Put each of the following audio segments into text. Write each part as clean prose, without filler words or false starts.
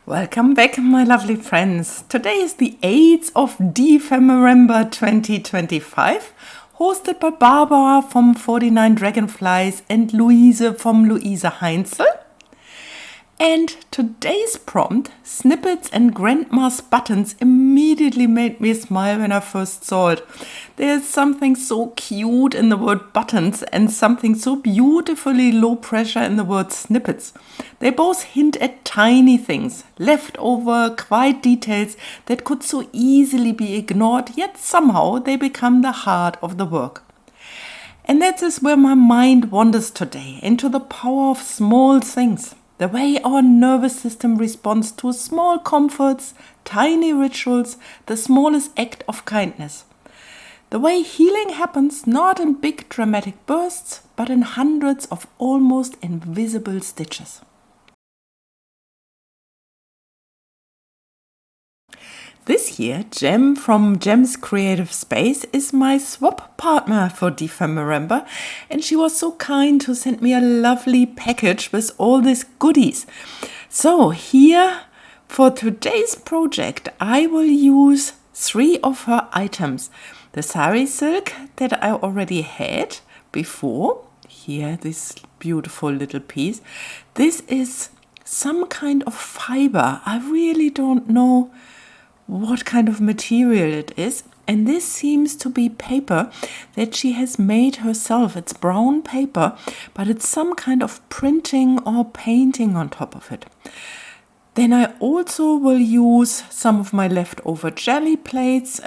Welcome back, my lovely friends. Today is the 8th of Dephemerember 2025, hosted by Barbara from 49 Dragonflies and Luise from Luise Heinzel. And today's prompt, Snippets and Grandma's buttons, immediately made me smile when I first saw it. There's something so cute in the word buttons and something so beautifully low pressure in the word snippets. They both hint at tiny things, leftover, quiet details that could so easily be ignored, yet somehow they become the heart of the work. And that is where my mind wanders today, into the power of small things. The way our nervous system responds to small comforts, tiny rituals, the smallest act of kindness. The way healing happens not in big dramatic bursts, but in hundreds of almost invisible stitches. This year, Jem from Jem's Creative Space is my swap partner for Dephemerember, and she was so kind to send me a lovely package with all these goodies. So here, for today's project, I will use 3 of her items. The sari silk that I already had before. Here, this beautiful little piece. This is some kind of fiber. I really don't know what kind of material it is, and this seems to be paper that she has made herself. It's brown paper, but it's some kind of printing or painting on top of it. Then I also will use some of my leftover jelly prints,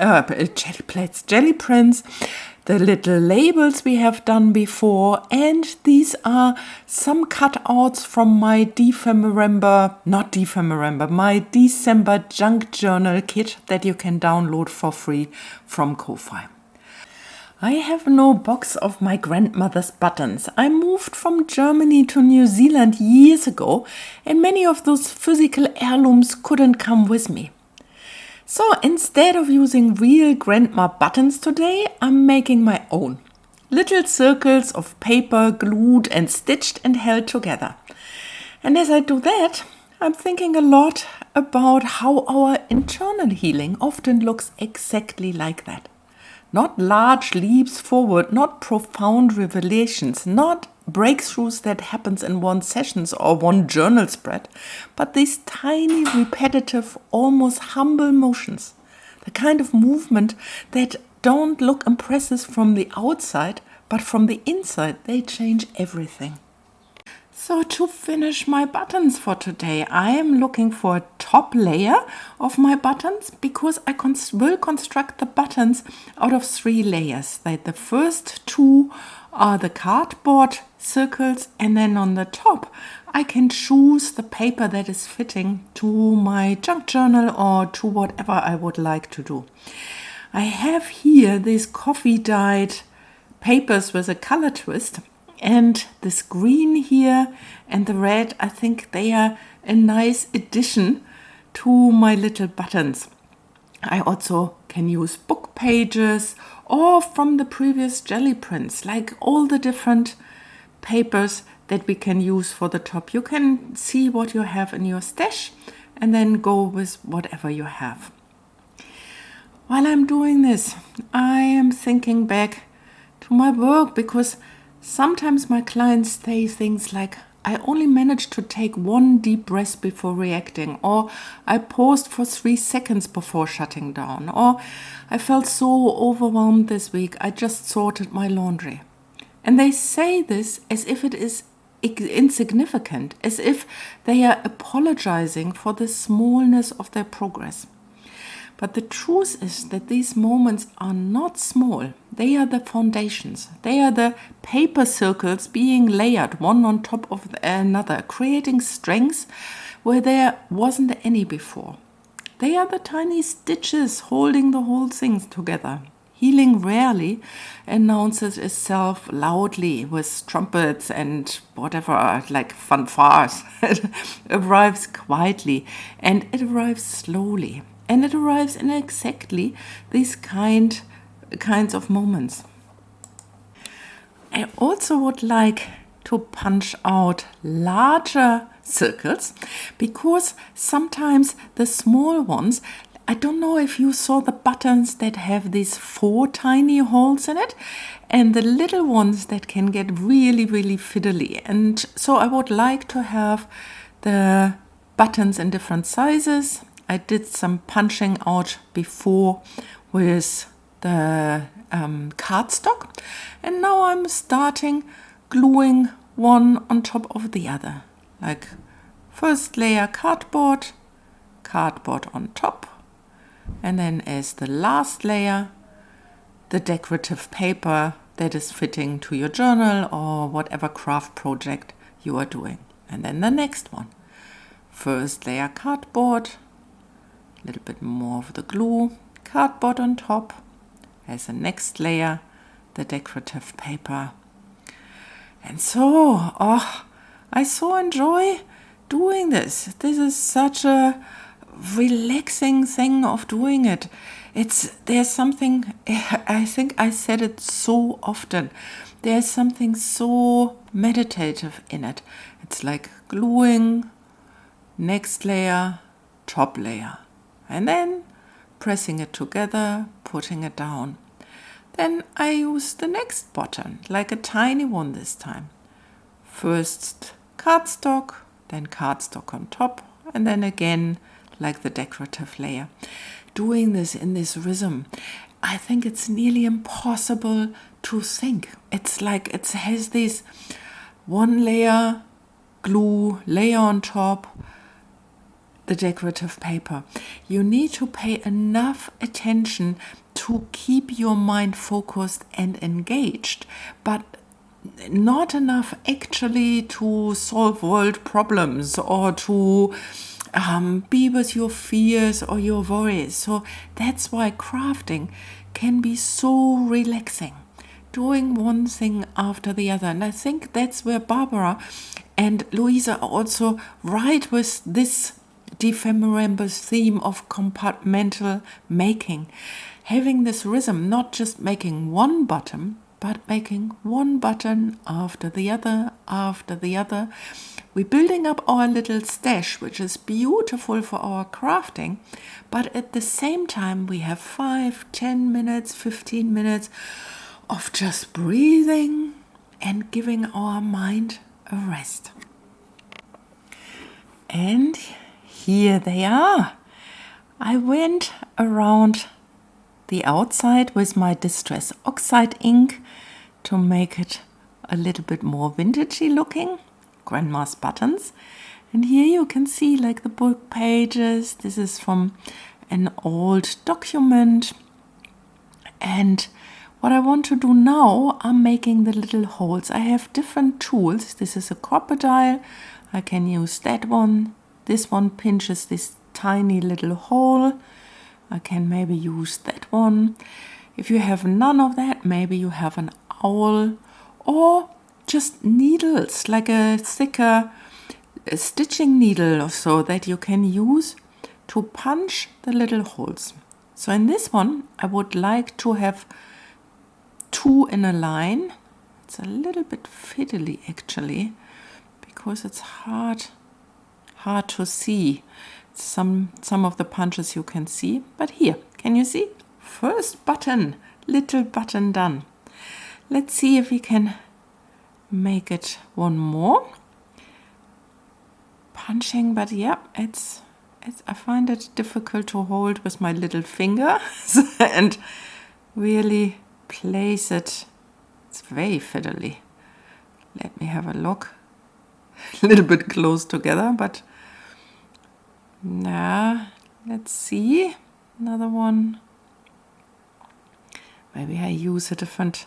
the little labels we have done before, and these are some cutouts from my my December junk journal kit that you can download for free from Ko-Fi. I have no box of my grandmother's buttons. I moved from Germany to New Zealand years ago, and many of those physical heirlooms couldn't come with me. So instead of using real grandma buttons today, I'm making my own. Little circles of paper glued and stitched and held together. And as I do that, I'm thinking a lot about how our internal healing often looks exactly like that. Not large leaps forward, not profound revelations, not breakthroughs that happens in one session or one journal spread, but these tiny, repetitive, almost humble motions. The kind of movement that don't look impressive from the outside, but from the inside, they change everything. So to finish my buttons for today, I am looking for a top layer of my buttons because I will construct the buttons out of 3 layers. The first 2 are the cardboard circles, and then on the top I can choose the paper that is fitting to my junk journal or to whatever I would like to do. I have here these coffee dyed papers with a color twist. And this green here and the red, I think they are a nice addition to my little buttons. I also can use book pages or from the previous jelly prints, like all the different papers that we can use for the top. You can see what you have in your stash and then go with whatever you have. While I'm doing this, I am thinking back to my work because sometimes my clients say things like, I only managed to take 1 deep breath before reacting, or I paused for 3 seconds before shutting down, or I felt so overwhelmed this week, I just sorted my laundry. And they say this as if it is insignificant, as if they are apologizing for the smallness of their progress. But the truth is that these moments are not small. They are the foundations. They are the paper circles being layered one on top of another, creating strength where there wasn't any before. They are the tiny stitches holding the whole thing together. Healing rarely announces itself loudly with trumpets and whatever, like fanfares. It arrives quietly and it arrives slowly. And it arrives in exactly these kinds of moments. I also would like to punch out larger circles, because sometimes the small ones, I don't know if you saw the buttons that have these 4 tiny holes in it, and the little ones that can get really, really fiddly. And so I would like to have the buttons in different sizes. I did some punching out before with the cardstock, and now I'm starting gluing one on top of the other. Like first layer cardboard, cardboard on top, and then as the last layer, the decorative paper that is fitting to your journal or whatever craft project you are doing. And then the next one. First layer cardboard, a little bit more of the glue, cardboard on top. As the next layer, the decorative paper. And so, I so enjoy doing this. This is such a relaxing thing of doing it. There's something, I think I said it so often, there's something so meditative in it. It's like gluing, next layer, top layer, and then pressing it together, putting it down. Then I use the next button, like a tiny one this time. First cardstock, then cardstock on top, and then again like the decorative layer. Doing this in this rhythm, I think it's nearly impossible to think. It's like it has this one layer, glue, layer on top, the decorative paper. You need to pay enough attention to keep your mind focused and engaged, but not enough actually to solve world problems or to be with your fears or your worries. So that's why crafting can be so relaxing, doing one thing after the other. And I think that's where Barbara and Luise are also right with this Dephemerember's theme of compartmental making. Having this rhythm, not just making one button, but making one button after the other, after the other. We're building up our little stash, which is beautiful for our crafting, but at the same time we have 5, 10 minutes, 15 minutes of just breathing and giving our mind a rest. And here they are. I went around the outside with my Distress Oxide ink to make it a little bit more vintagey looking, grandma's buttons. And here you can see like the book pages. This is from an old document. And what I want to do now, I'm making the little holes. I have different tools. This is a crocodile. I can use that one. This one pinches this tiny little hole. I can maybe use that one. If you have none of that, maybe you have an owl or just needles, like a thicker stitching needle or so that you can use to punch the little holes. So in this one, I would like to have 2 in a line. It's a little bit fiddly actually, because it's hard to see. Some of the punches you can see, but here, can you see? First button, little button done. Let's see if we can make it one more. Punching, but yeah, it's I find it difficult to hold with my little finger and really place it. It's very fiddly. Let me have a look. A little bit close together, but now, let's see, another one. Maybe I use a different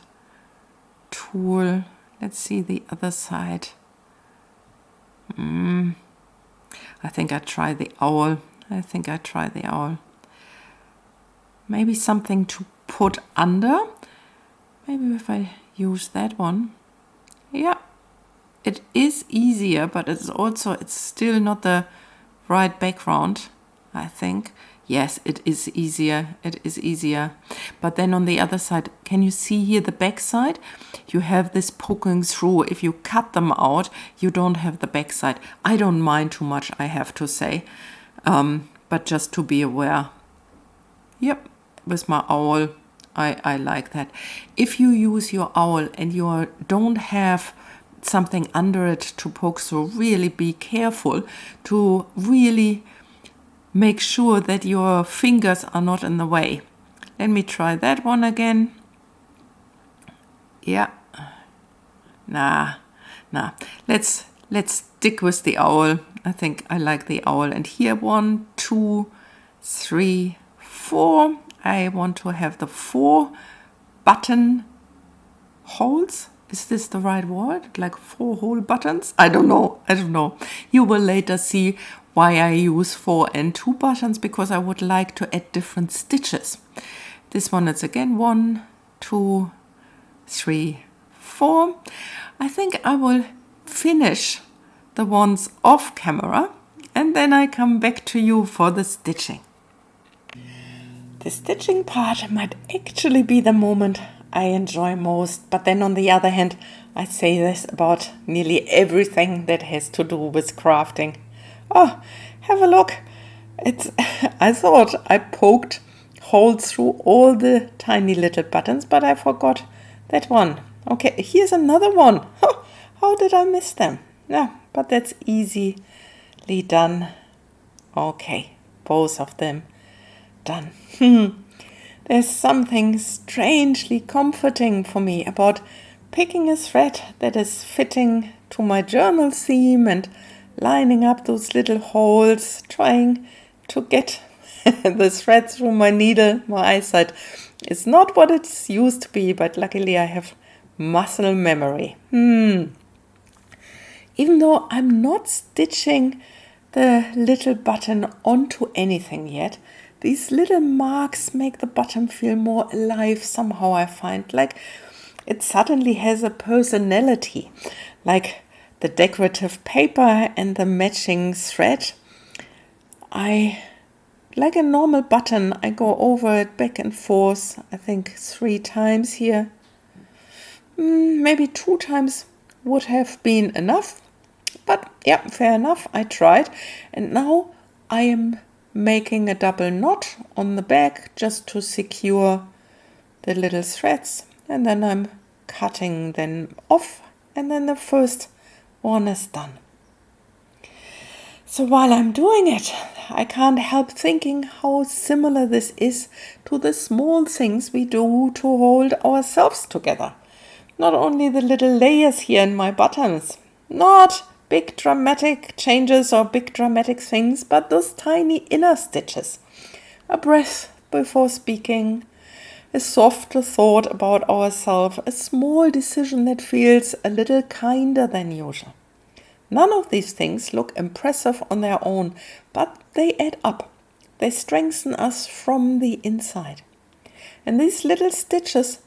tool. Let's see the other side. I think I try the owl. Maybe something to put under. Maybe if I use that one. Yeah, it is easier, but it's still not the right background. I think Yes, it is easier. It is easier. But then on the other side, can you see here the back side? You have this poking through. If you cut them out, you don't have the back side. I don't mind too much, I have to say. But just to be aware. Yep, with my owl, I like that. If you use your owl and you don't have something under it to poke through, really be careful to really make sure that your fingers are not in the way. Let me try that one again. Yeah. Nah. Let's stick with the owl. I think I like the owl. And here 1, 2, 3, 4. I want to have the 4 button holes. Is this the right word? Like 4 whole buttons? I don't know. You will later see why I use 4 and 2 buttons, because I would like to add different stitches. This one is again 1, 2, 3, 4. I think I will finish the ones off camera and then I come back to you for the stitching. The stitching part might actually be the moment I enjoy most, but then on the other hand, I say this about nearly everything that has to do with crafting. Oh, have a look. I thought I poked holes through all the tiny little buttons, but I forgot that one. Okay, here's another one. How did I miss them? Yeah, but that's easily done. Okay, both of them done. There's something strangely comforting for me about picking a thread that is fitting to my journal theme and lining up those little holes, trying to get the thread through my needle. My eyesight is not what it used to be, but luckily I have muscle memory. Even though I'm not stitching the little button onto anything yet, these little marks make the button feel more alive somehow, I find. Like it suddenly has a personality. Like the decorative paper and the matching thread. Like a normal button, I go over it back and forth, I think 3 times here. Maybe 2 times would have been enough. But yeah, fair enough, I tried. And now I am making a double knot on the back just to secure the little threads. And then I'm cutting them off. And then the first one is done. So while I'm doing it, I can't help thinking how similar this is to the small things we do to hold ourselves together. Not only the little layers here in my buttons, not big dramatic changes or big dramatic things, but those tiny inner stitches. A breath before speaking, a softer thought about ourselves, a small decision that feels a little kinder than usual. None of these things look impressive on their own, but they add up. They strengthen us from the inside. And these little stitches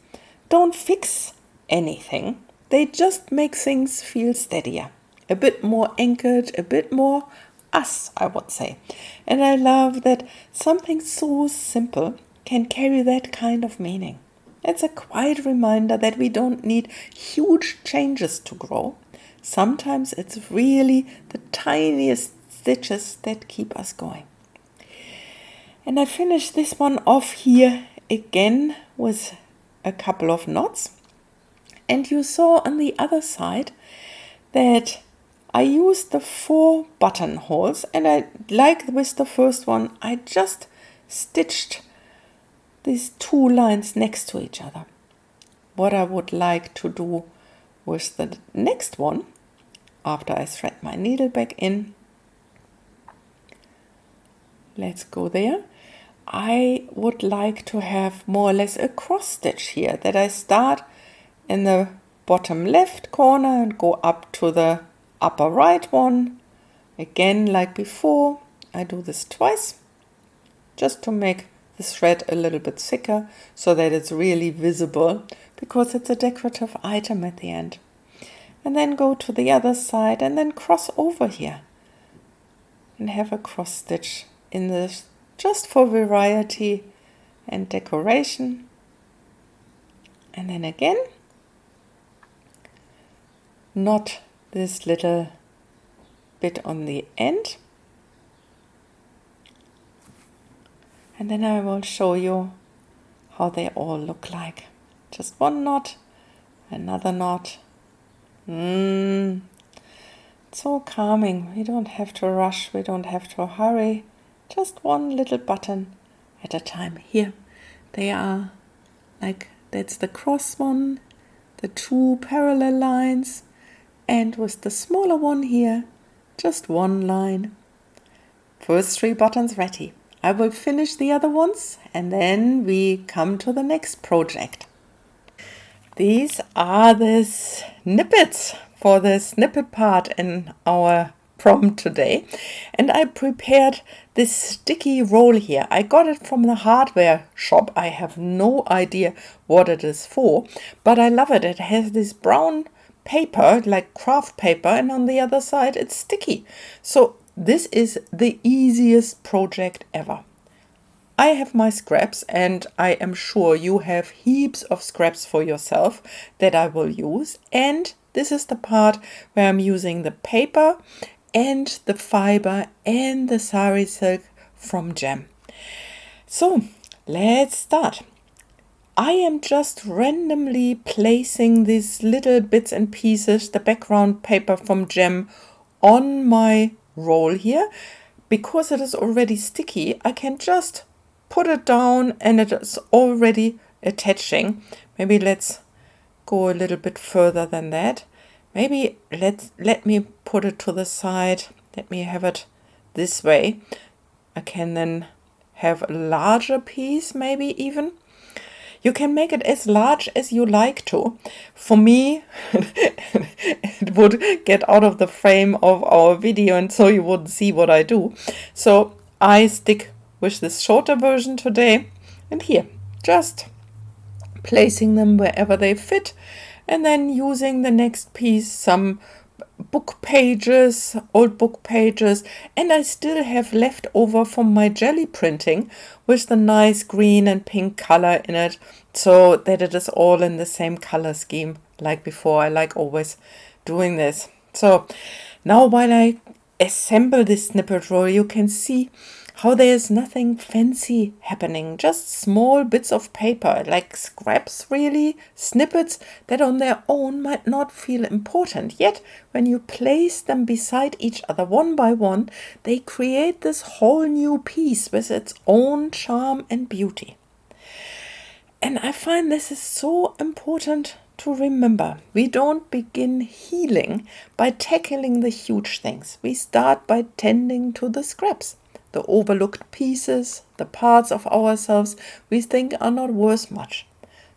don't fix anything. They just make things feel steadier. A bit more anchored, a bit more us, I would say. And I love that something so simple can carry that kind of meaning. It's a quiet reminder that we don't need huge changes to grow. Sometimes it's really the tiniest stitches that keep us going. And I finish this one off here again with a couple of knots. And you saw on the other side that I used the 4 buttonholes, and I, like with the first one, I just stitched these 2 lines next to each other. What I would like to do with the next one, after I thread my needle back in, let's go there. I would like to have more or less a cross stitch here, that I start in the bottom left corner and go up to the upper right one. Again, like before, I do this twice, just to make the thread a little bit thicker so that it's really visible, because it's a decorative item at the end. And then go to the other side and then cross over here and have a cross stitch in the just for variety and decoration. And then again, knot this little bit on the end. And then I will show you how they all look like. Just one knot, another knot. So calming. We don't have to rush, we don't have to hurry. Just one little button at a time. Here they are, like that's the cross one, the two parallel lines, and with the smaller one here, just one line. First 3 buttons ready. I will finish the other ones and then we come to the next project. These are the snippets for the snippet part in our prompt today, and I prepared this sticky roll here. I got it from the hardware shop. I have no idea what it is for, but I love it. It has this brown paper, like craft paper, and on the other side it's sticky. So this is the easiest project ever. I have my scraps, and I am sure you have heaps of scraps for yourself that I will use. And this is the part where I'm using the paper and the fiber and the sari silk from Gem. So let's start. I am just randomly placing these little bits and pieces, the background paper from Gem, on my roll here. Because it is already sticky, I can just put it down and it is already attaching. Maybe let's go a little bit further than that. Maybe let me put it to the side. Let me have it this way. I can then have a larger piece, maybe even. You can make it as large as you like to. For me, it would get out of the frame of our video and so you wouldn't see what I do. So I stick with this shorter version today, and here just placing them wherever they fit, and then using the next piece, some book pages, old book pages, and I still have left over from my jelly printing with the nice green and pink color in it, so that it is all in the same color scheme like before. I like always doing this. So now while I assemble this snippet roll, you can see how there is nothing fancy happening, just small bits of paper, like scraps really, snippets that on their own might not feel important. Yet when you place them beside each other one by one, they create this whole new piece with its own charm and beauty. And I find this is so important to remember. We don't begin healing by tackling the huge things. We start by tending to the scraps, the overlooked pieces, the parts of ourselves we think are not worth much,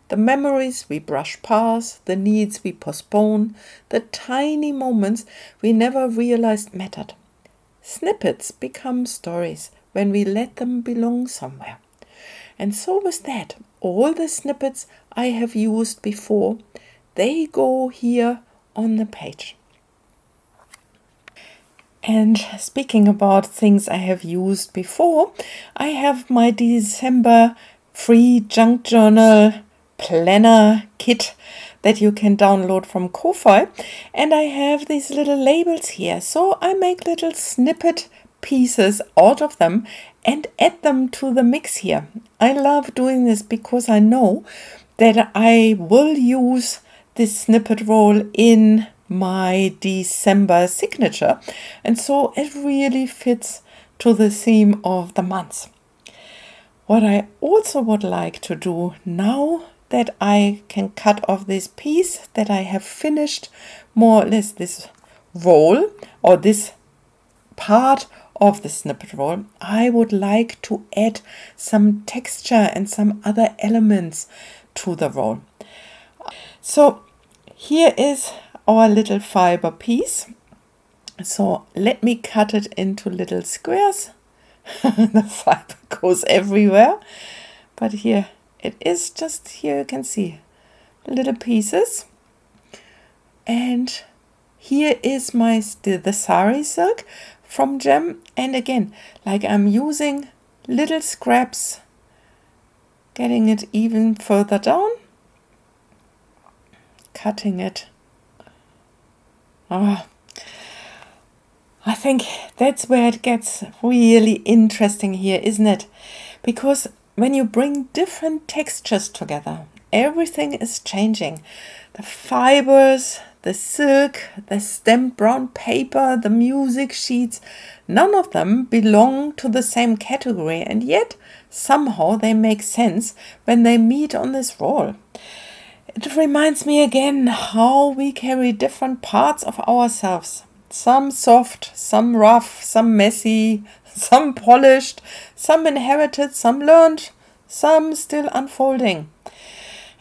the memories we brush past, the needs we postpone, the tiny moments we never realized mattered. Snippets become stories when we let them belong somewhere. And so with that, all the snippets I have used before, they go here on the page. And speaking about things I have used before, I have my December free junk journal planner kit that you can download from Ko-Fi. And I have these little labels here. So I make little snippet pieces out of them and add them to the mix here. I love doing this because I know that I will use this snippet roll in my December signature, and so it really fits to the theme of the month. What I also would like to do now that I can cut off this piece that I have finished more or less this roll or this part of the snippet roll, I would like to add some texture and some other elements to the roll. So here is our little fiber piece. So let me cut it into little squares. The fiber goes everywhere, but here it is. Just here you can see little pieces, and here is the sari silk from Gem. And again, like I'm using little scraps, getting it even further down, cutting it. I think that's where it gets really interesting here, isn't it? Because when you bring different textures together, everything is changing. The fibers, the silk, the stamped brown paper, the music sheets, none of them belong to the same category, and yet somehow they make sense when they meet on this roll. It reminds me again how we carry different parts of ourselves. Some soft, some rough, some messy, some polished, some inherited, some learned, some still unfolding.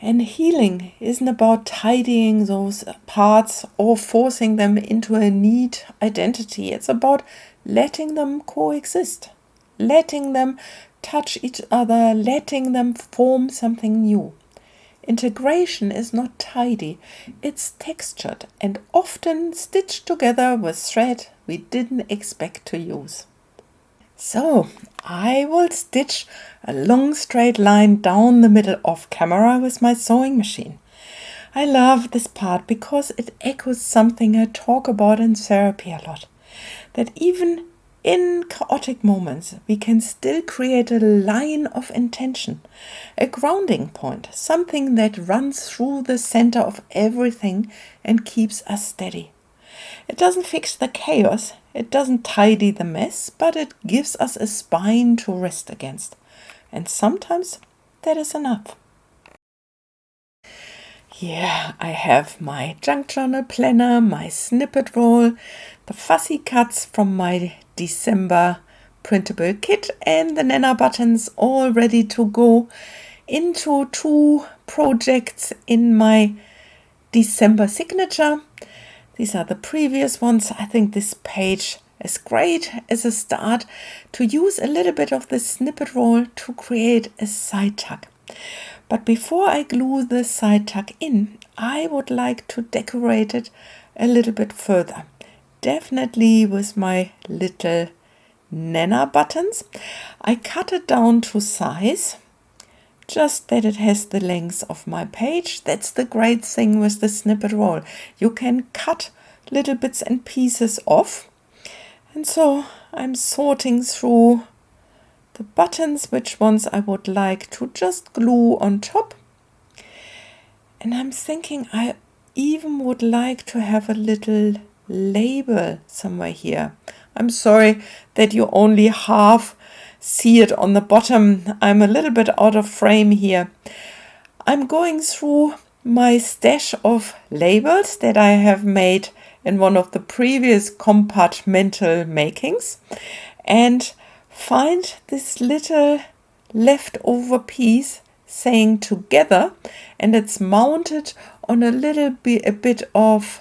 And healing isn't about tidying those parts or forcing them into a neat identity. It's about letting them coexist, letting them touch each other, letting them form something new. Integration is not tidy, it's textured and often stitched together with thread we didn't expect to use. So I will stitch a long straight line down the middle off camera with my sewing machine. I love this part because it echoes something I talk about in therapy a lot, that even in chaotic moments, we can still create a line of intention, a grounding point, something that runs through the center of everything and keeps us steady. It doesn't fix the chaos, it doesn't tidy the mess, but it gives us a spine to rest against. And sometimes that is enough. Here I have my junk journal planner, my snippet roll, the fussy cuts from my December printable kit, and the Nana buttons all ready to go into 2 projects in my December signature. These are the previous ones. I think this page is great as a start to use a little bit of the snippet roll to create a side tuck. But before I glue the side tuck in, I would like to decorate it a little bit further. Definitely with my little Nana buttons. I cut it down to size, just that it has the length of my page. That's the great thing with the snippet roll. You can cut little bits and pieces off. And so I'm sorting through the buttons, which ones I would like to just glue on top. And I'm thinking I even would like to have a little label somewhere here. I'm sorry that you only half see it on the bottom. I'm a little bit out of frame here. I'm going through my stash of labels that I have made in one of the previous compartmental makings and find this little leftover piece saying together, and it's mounted on a bit of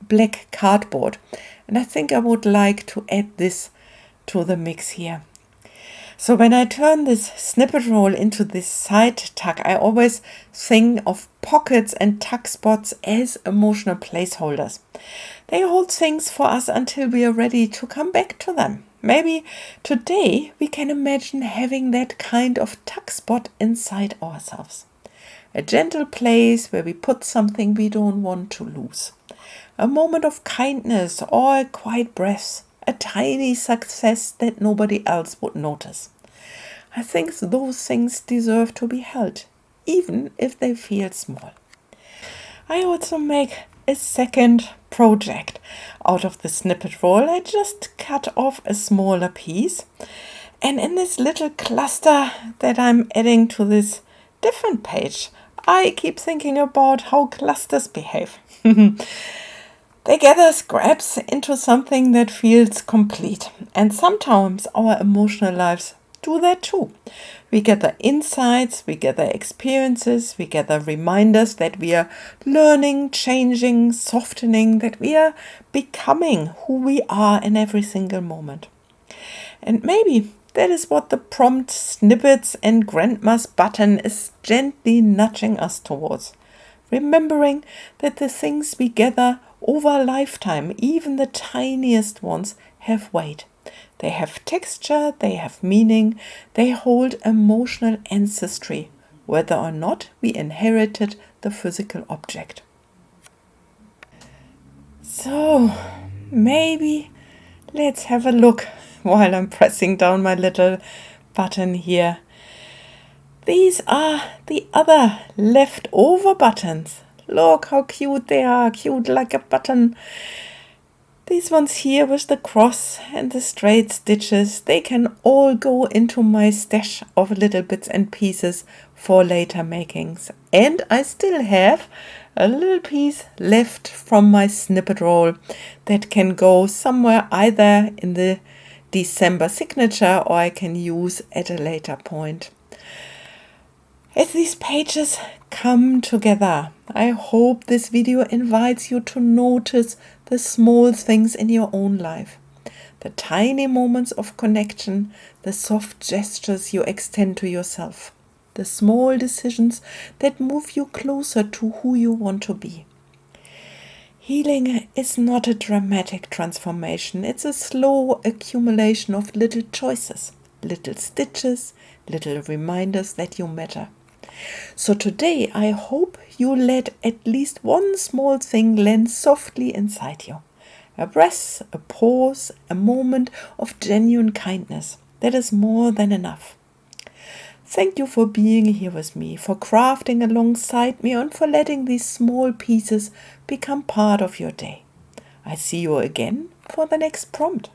black cardboard, and I think I would like to add this to the mix here. So when I turn this snippet roll into this side tuck, I always think of pockets and tuck spots as emotional placeholders. They hold things for us until we are ready to come back to them. Maybe today we can imagine having that kind of tuck spot inside ourselves. A gentle place where we put something we don't want to lose. A moment of kindness or a quiet breath. A tiny success that nobody else would notice. I think those things deserve to be held, even if they feel small. I also make a second project out of the snippet roll. I just cut off a smaller piece, and in this little cluster that I'm adding to this different page, I keep thinking about how clusters behave. They gather scraps into something that feels complete, and sometimes our emotional lives do that too. We gather insights, we gather experiences, we gather reminders that we are learning, changing, softening, that we are becoming who we are in every single moment. And maybe that is what the prompt Snippets and Grandma's button is gently nudging us towards. Remembering that the things we gather over a lifetime, even the tiniest ones, have weight. They have texture, they have meaning, they hold emotional ancestry, whether or not we inherited the physical object. So, maybe let's have a look while I'm pressing down my little button here. These are the other leftover buttons. Look how cute they are, cute like a button. These ones here with the cross and the straight stitches, they can all go into my stash of little bits and pieces for later makings. And I still have a little piece left from my snippet roll that can go somewhere either in the December signature or I can use at a later point. As these pages come together, I hope this video invites you to notice the small things in your own life, the tiny moments of connection, the soft gestures you extend to yourself, the small decisions that move you closer to who you want to be. Healing is not a dramatic transformation, it's a slow accumulation of little choices, little stitches, little reminders that you matter. So today I hope you let at least one small thing land softly inside you. A breath, a pause, a moment of genuine kindness. That is more than enough. Thank you for being here with me, for crafting alongside me and for letting these small pieces become part of your day. I see you again for the next prompt.